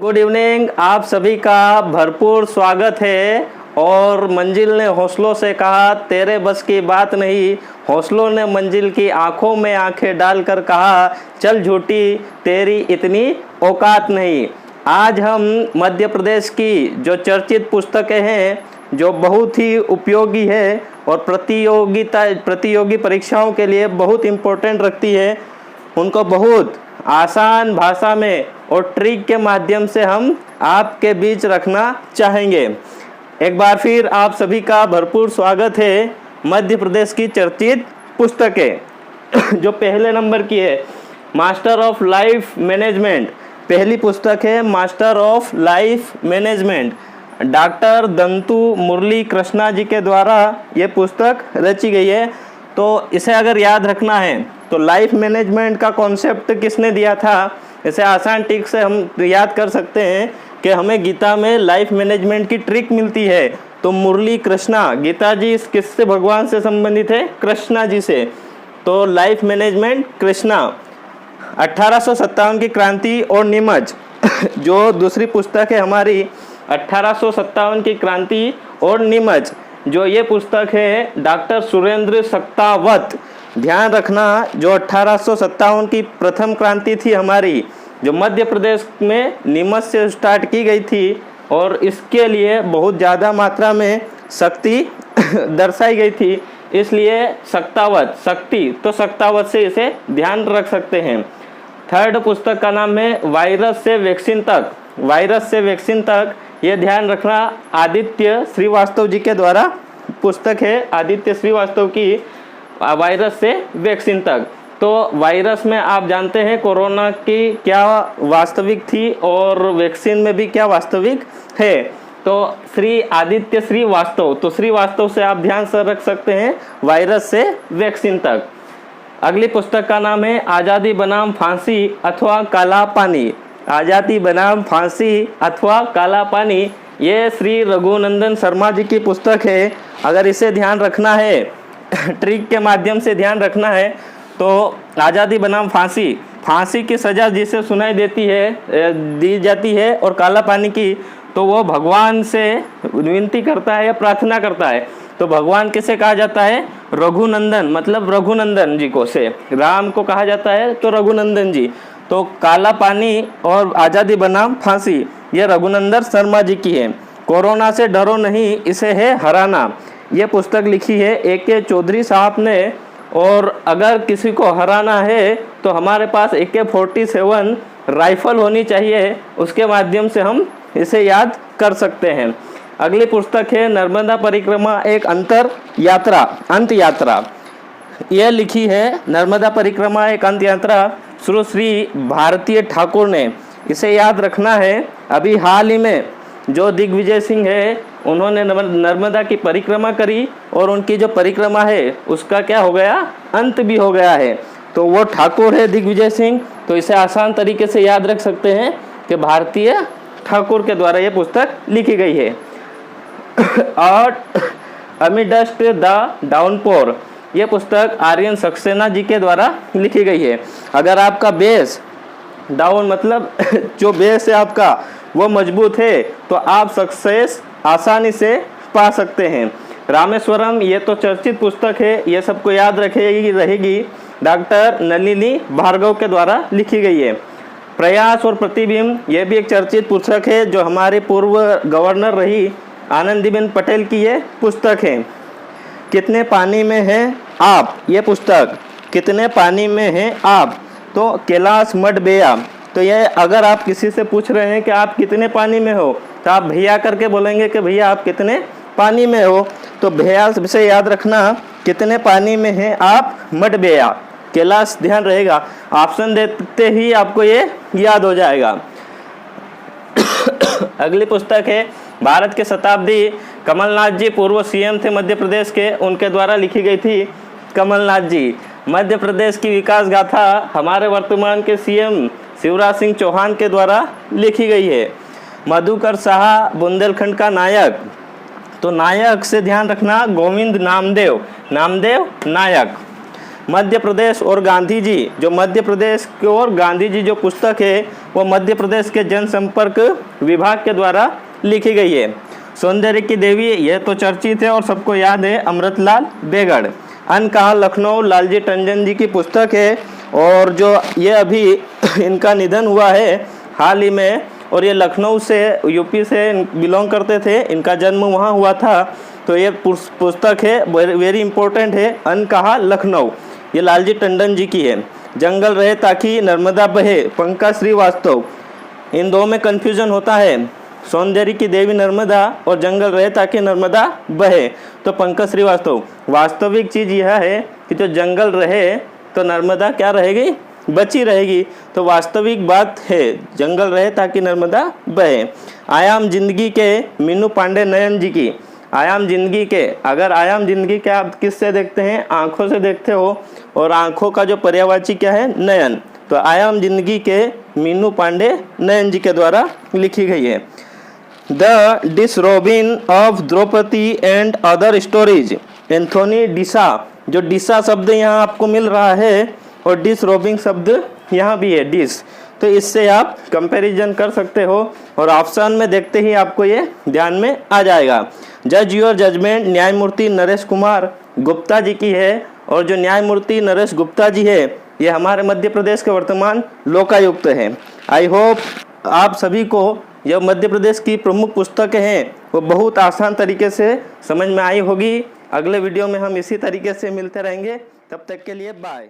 Good evening. आप सभी का भरपूर स्वागत है। और मंजिल ने हौसलों से कहा तेरे बस की बात नहीं, हौसलों ने मंजिल की आंखों में आंखें डालकर कहा चल झूठी तेरी इतनी औकात नहीं। आज हम मध्य प्रदेश की जो चर्चित पुस्तकें हैं, जो बहुत ही उपयोगी है और प्रतियोगी परीक्षाओं के लिए बहुत इम्पोर्टेंट रखती है, उनको बहुत आसान भाषा में और ट्रिक के माध्यम से हम आपके बीच रखना चाहेंगे। एक बार फिर आप सभी का भरपूर स्वागत है। मध्य प्रदेश की चर्चित पुस्तकें जो पहले नंबर की है, मास्टर ऑफ लाइफ मैनेजमेंट। पहली पुस्तक है master of life management. Doctor Dantu Murali Krishna ji के द्वारा ये पुस्तक रची गई है। तो इसे अगर याद रखना है तो लाइफ मैनेजमेंट का कॉन्सेप्ट किसने दिया था, इसे आसान ट्रिक से हम याद कर सकते हैं कि हमें गीता में लाइफ मैनेजमेंट की ट्रिक मिलती है। तो मुरली कृष्णा, गीता जी किससे भगवान से संबंधित है? कृष्णा जी से। तो लाइफ मैनेजमेंट कृष्णा। 1857 की क्रांति और नीमच जो दूसरी पुस्तक है हमारी, 1857 की क्रांति और नीमच, जो ये पुस्तक है डॉक्टर सुरेंद्र सक्तावत। ध्यान रखना, जो 1857 की प्रथम क्रांति थी हमारी, जो मध्य प्रदेश में नीमच से स्टार्ट की गई थी और इसके लिए बहुत ज़्यादा मात्रा में शक्ति दर्शाई गई थी, इसलिए सक्तावत शक्ति, तो सक्तावत से इसे ध्यान रख सकते हैं। थर्ड पुस्तक का नाम है वायरस से वैक्सीन तक। वायरस से वैक्सीन तक, ये ध्यान रखना, आदित्य श्रीवास्तव जी के द्वारा पुस्तक है, आदित्य श्रीवास्तव की वायरस से वैक्सीन तक। तो वायरस में आप जानते हैं कोरोना की क्या वास्तविक थी और वैक्सीन में भी क्या वास्तविक है। तो श्री आदित्य श्रीवास्तव, तो श्रीवास्तव से आप ध्यान से रख सकते हैं वायरस से वैक्सीन तक। अगली पुस्तक का नाम है आज़ादी बनाम फांसी अथवा काला पानी। आज़ादी बनाम फांसी अथवा काला पानी, ये श्री रघुनंदन शर्मा जी की पुस्तक है। अगर इसे ध्यान रखना है, ट्रिक के माध्यम से ध्यान रखना है, तो आज़ादी बनाम फांसी, फांसी की सज़ा जिसे सुनाई दी जाती है, और काला पानी की, तो वो भगवान से विनती करता है या प्रार्थना करता है। तो भगवान किसे कहा जाता है? रघुनंदन, मतलब रघुनंदन जी को, से राम को कहा जाता है तो रघुनंदन जी। तो काला पानी और आज़ादी बनाम फांसी, ये रघुनंदन शर्मा जी की है। कोरोना से डरो नहीं, इसे है हराना, ये पुस्तक लिखी है AK चौधरी साहब ने। और अगर किसी को हराना है तो हमारे पास AK-47 राइफल होनी चाहिए, उसके माध्यम से हम इसे याद कर सकते हैं। अगली पुस्तक है नर्मदा परिक्रमा एक अंत यात्रा। यह लिखी है नर्मदा परिक्रमा एक अंत यात्रा श्री भारतीय ठाकुर ने। इसे याद रखना है, अभी हाल ही में जो दिग्विजय सिंह है, उन्होंने नर्मदा की परिक्रमा करी और उनकी जो परिक्रमा है उसका क्या हो गया? अंत भी हो गया है। तो वो ठाकुर है दिग्विजय सिंह। तो इसे आसान तरीके से याद रख सकते हैं कि भारतीय ठाकुर के द्वारा ये पुस्तक लिखी गई है। और अमिडस्ट द डाउनपोर, ये पुस्तक आर्यन सक्सेना जी के द्वारा लिखी गई है। अगर आपका बेस डाउन, मतलब जो बेस है आपका वो मजबूत है, तो आप सक्सेस आसानी से पा सकते हैं। रामेश्वरम, ये तो चर्चित पुस्तक है, ये सबको याद रहेगी। डॉक्टर नलिनी भार्गव के द्वारा लिखी गई है। प्रयास और प्रतिबिंब, ये भी एक चर्चित पुस्तक है, जो हमारे पूर्व गवर्नर रही आनंदीबेन पटेल की ये पुस्तक है। कितने पानी में हैं आप, ये पुस्तक कितने पानी में हैं आप, तो कैलाश मडबेया। तो ये अगर आप किसी से पूछ रहे हैं कि आप कितने पानी में हो, तो आप भैया करके बोलेंगे कि भैया आप कितने पानी में हो। तो भैया से याद रखना, कितने पानी में हैं आप, मडबेया, कैलाश ध्यान रहेगा। ऑप्शन देते ही आपको ये याद हो जाएगा। अगली पुस्तक है भारत के शताब्दी। कमलनाथ जी पूर्व CM थे मध्य प्रदेश के, उनके द्वारा लिखी गई थी। कमलनाथ जी, मध्य प्रदेश की विकास गाथा हमारे वर्तमान के CM शिवराज सिंह चौहान के द्वारा लिखी गई है। मधुकर साहा बुंदेलखंड का नायक। तो नायक से ध्यान रखना, गोविंद नामदेव नायक। मध्य प्रदेश और गांधी जी, जो मध्य प्रदेश की और गांधी जी जो पुस्तक है वो मध्य प्रदेश के जनसंपर्क विभाग के द्वारा लिखी गई है। सौंदर्य की देवी, यह तो चर्चित है और सबको याद है, अमृतलाल बेगड़। अनकहा लखनऊ, लालजी टंडन जी की पुस्तक है और जो ये अभी इनका निधन हुआ है हाल ही में, और ये लखनऊ से, यूपी से बिलोंग करते थे, इनका जन्म वहाँ हुआ था। तो ये पुस्तक है, वेरी इंपॉर्टेंट है, अनकहा लखनऊ, ये लालजी टंडन जी की है। जंगल रहे ताकि नर्मदा बहे, पंकज श्रीवास्तव। इन दो में कन्फ्यूजन होता है, सौंदर्य की देवी नर्मदा और जंगल रहे ताकि नर्मदा बहे, तो पंकज श्रीवास्तव। वास्तविक चीज़ यह है कि जो जंगल रहे तो नर्मदा क्या रहेगी, बची रहेगी। तो वास्तविक बात है, जंगल रहे ताकि नर्मदा बहे। आयाम जिंदगी के, मीनू पांडे नयन जी की। आयाम जिंदगी के, अगर आयाम जिंदगी के आप किससे देखते हैं, आँखों से देखते हो, और आँखों का जो पर्यायवाची क्या है, नयन। तो आयाम जिंदगी के मीनू पांडे नयन जी के द्वारा लिखी गई है। The disrobing of Draupadi and other stories, Anthony D'Sa. जो डिसा शब्द यहाँ आपको मिल रहा है और डिसरोबिंग शब्द यहाँ भी है, डिस, तो इससे आप कंपैरिजन कर सकते हो और ऑप्शन में देखते ही आपको ये ध्यान में आ जाएगा। जज योर जजमेंट, न्यायमूर्ति नरेश कुमार गुप्ता जी की है, और जो न्यायमूर्ति नरेश गुप्ता जी है ये हमारे मध्य प्रदेश के वर्तमान लोकायुक्त हैं। आई होप आप सभी को यह मध्य प्रदेश की प्रमुख पुस्तकें हैं वो बहुत आसान तरीके से समझ में आई होगी। अगले वीडियो में हम इसी तरीके से मिलते रहेंगे, तब तक के लिए बाय।